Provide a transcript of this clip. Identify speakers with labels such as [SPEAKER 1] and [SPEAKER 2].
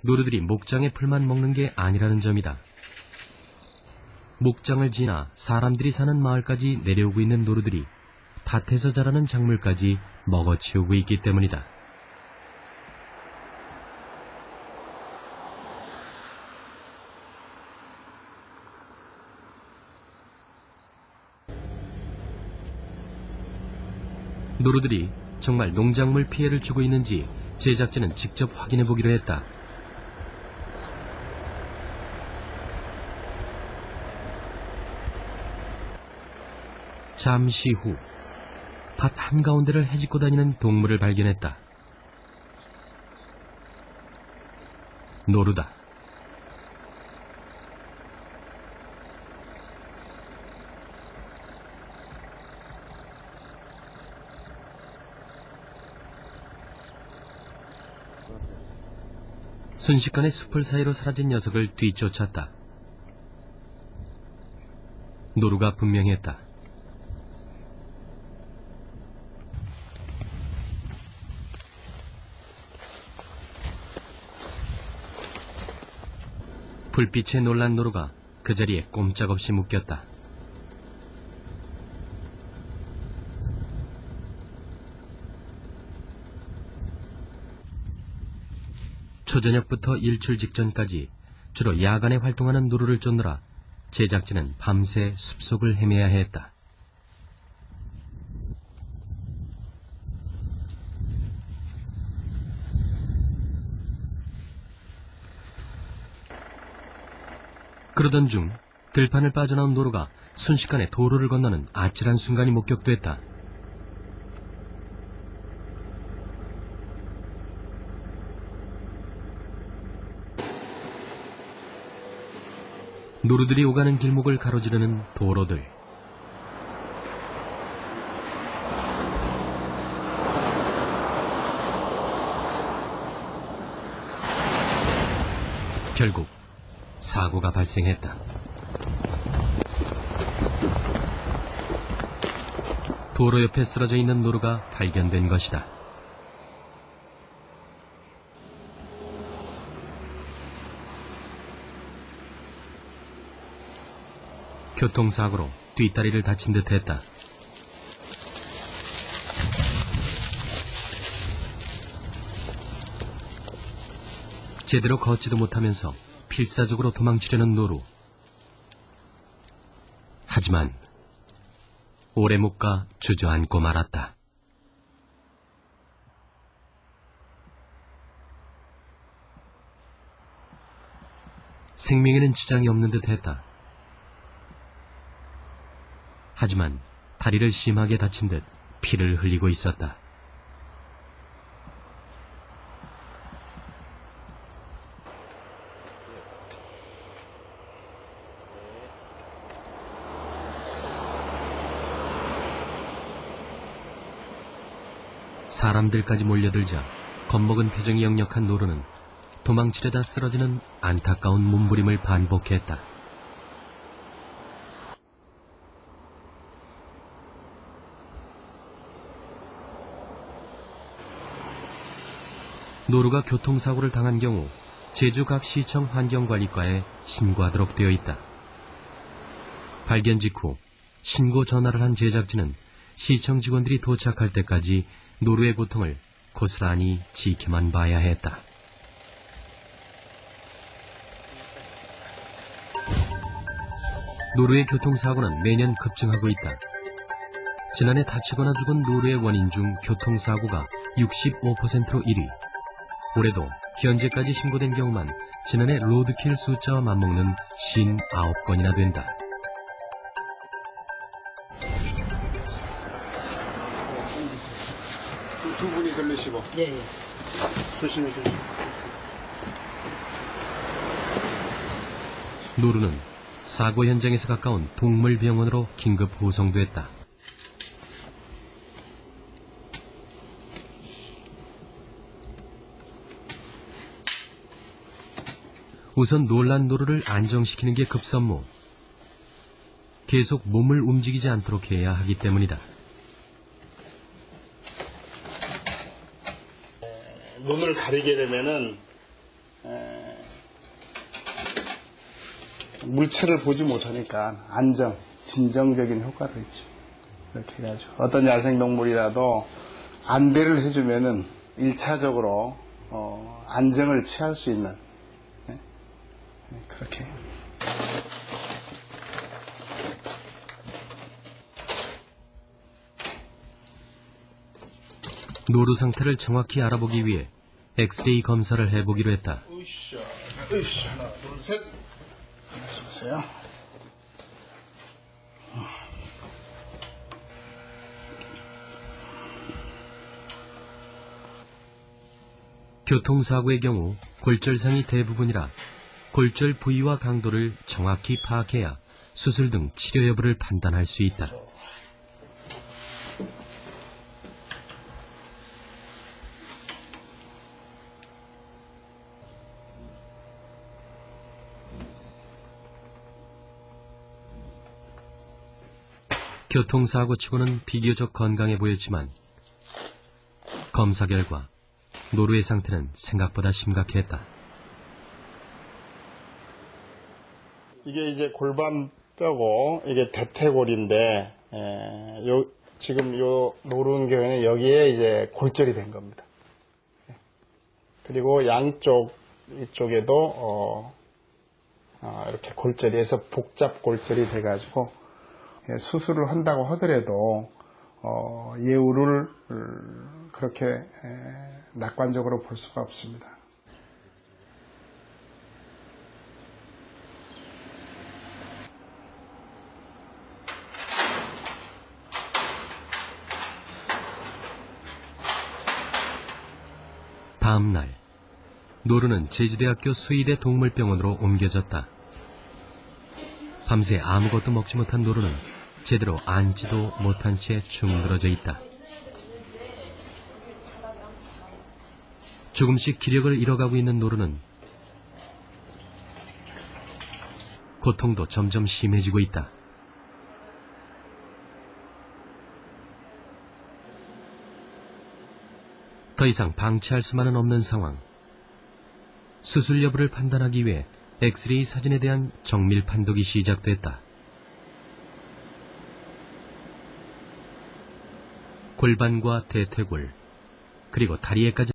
[SPEAKER 1] 노루들이 목장의 풀만 먹는 게 아니라는 점이다. 목장을 지나 사람들이 사는 마을까지 내려오고 있는 노루들이 밭에서 자라는 작물까지 먹어치우고 있기 때문이다. 노루들이 정말 농작물 피해를 주고 있는지 제작진은 직접 확인해 보기로 했다. 잠시 후 밭 한가운데를 헤집고 다니는 동물을 발견했다. 노루다. 순식간에 숲을 사이로 사라진 녀석을 뒤쫓았다. 노루가 분명했다. 불빛에 놀란 노루가 그 자리에 꼼짝없이 묶였다. 초저녁부터 일출 직전까지 주로 야간에 활동하는 노루를 쫓느라 제작진은 밤새 숲속을 헤매야 했다. 그러던 중 들판을 빠져나온 노루가 순식간에 도로를 건너는 아찔한 순간이 목격됐다. 노루들이 오가는 길목을 가로지르는 도로들. 결국 사고가 발생했다. 도로 옆에 쓰러져 있는 노루가 발견된 것이다. 교통사고로 뒷다리를 다친 듯 했다. 제대로 걷지도 못하면서 필사적으로 도망치려는 노루. 하지만 오래 못 가 주저앉고 말았다. 생명에는 지장이 없는 듯 했다. 하지만 다리를 심하게 다친 듯 피를 흘리고 있었다. 사람들까지 몰려들자 겁먹은 표정이 역력한 노루는 도망치려다 쓰러지는 안타까운 몸부림을 반복했다. 노루가 교통사고를 당한 경우 제주 각 시청 환경관리과에 신고하도록 되어 있다. 발견 직후 신고 전화를 한 제작진은 시청 직원들이 도착할 때까지 노루의 고통을 고스란히 지켜만 봐야 했다. 노루의 교통사고는 매년 급증하고 있다. 지난해 다치거나 죽은 노루의 원인 중 교통사고가 65%로 1위. 올해도 현재까지 신고된 경우만 지난해 로드킬 숫자와 맞먹는 59건이나 된다.
[SPEAKER 2] 두 분이 들리시고.
[SPEAKER 3] 예.
[SPEAKER 2] 조심히.
[SPEAKER 1] 노루는 사고 현장에서 가까운 동물병원으로 긴급 후송됐다. 우선 놀란 노루를 안정시키는 게 급선무. 계속 몸을 움직이지 않도록 해야 하기 때문이다.
[SPEAKER 2] 눈을 가리게 되면은 물체를 보지 못하니까 안정, 진정적인 효과를 있죠. 이렇게 해가지고 어떤 야생동물이라도 안배를 해주면은 1차적으로 안정을 취할 수 있는 그렇게.
[SPEAKER 1] 노루 상태를 정확히 알아보기 위해 엑스레이 검사를 해보기로 했다.
[SPEAKER 2] 으쌰, 하나, 둘, 셋. 알았어 보세요.
[SPEAKER 1] 교통사고의 경우 골절상이 대부분이라 골절 부위와 강도를 정확히 파악해야 수술 등 치료 여부를 판단할 수 있다. 교통사고치고는 비교적 건강해 보였지만 검사 결과 노루의 상태는 생각보다 심각했다.
[SPEAKER 2] 이게 이제 골반뼈고 이게 대퇴골인데 지금 요 노루는 경우에는 여기에 이제 골절이 된 겁니다. 그리고 양쪽 이쪽에도 이렇게 골절이 해서 복잡 골절이 돼가지고 수술을 한다고 하더라도 예후를 그렇게 낙관적으로 볼 수가 없습니다.
[SPEAKER 1] 다음 날, 노루는 제주대학교 수의대 동물병원으로 옮겨졌다. 밤새 아무것도 먹지 못한 노루는 제대로 앉지도 못한 채 중들어져 있다. 조금씩 기력을 잃어가고 있는 노루는 고통도 점점 심해지고 있다. 더 이상 방치할 수만은 없는 상황. 수술 여부를 판단하기 위해 엑스레이 사진에 대한 정밀 판독이 시작됐다. 골반과 대퇴골, 그리고 다리에까지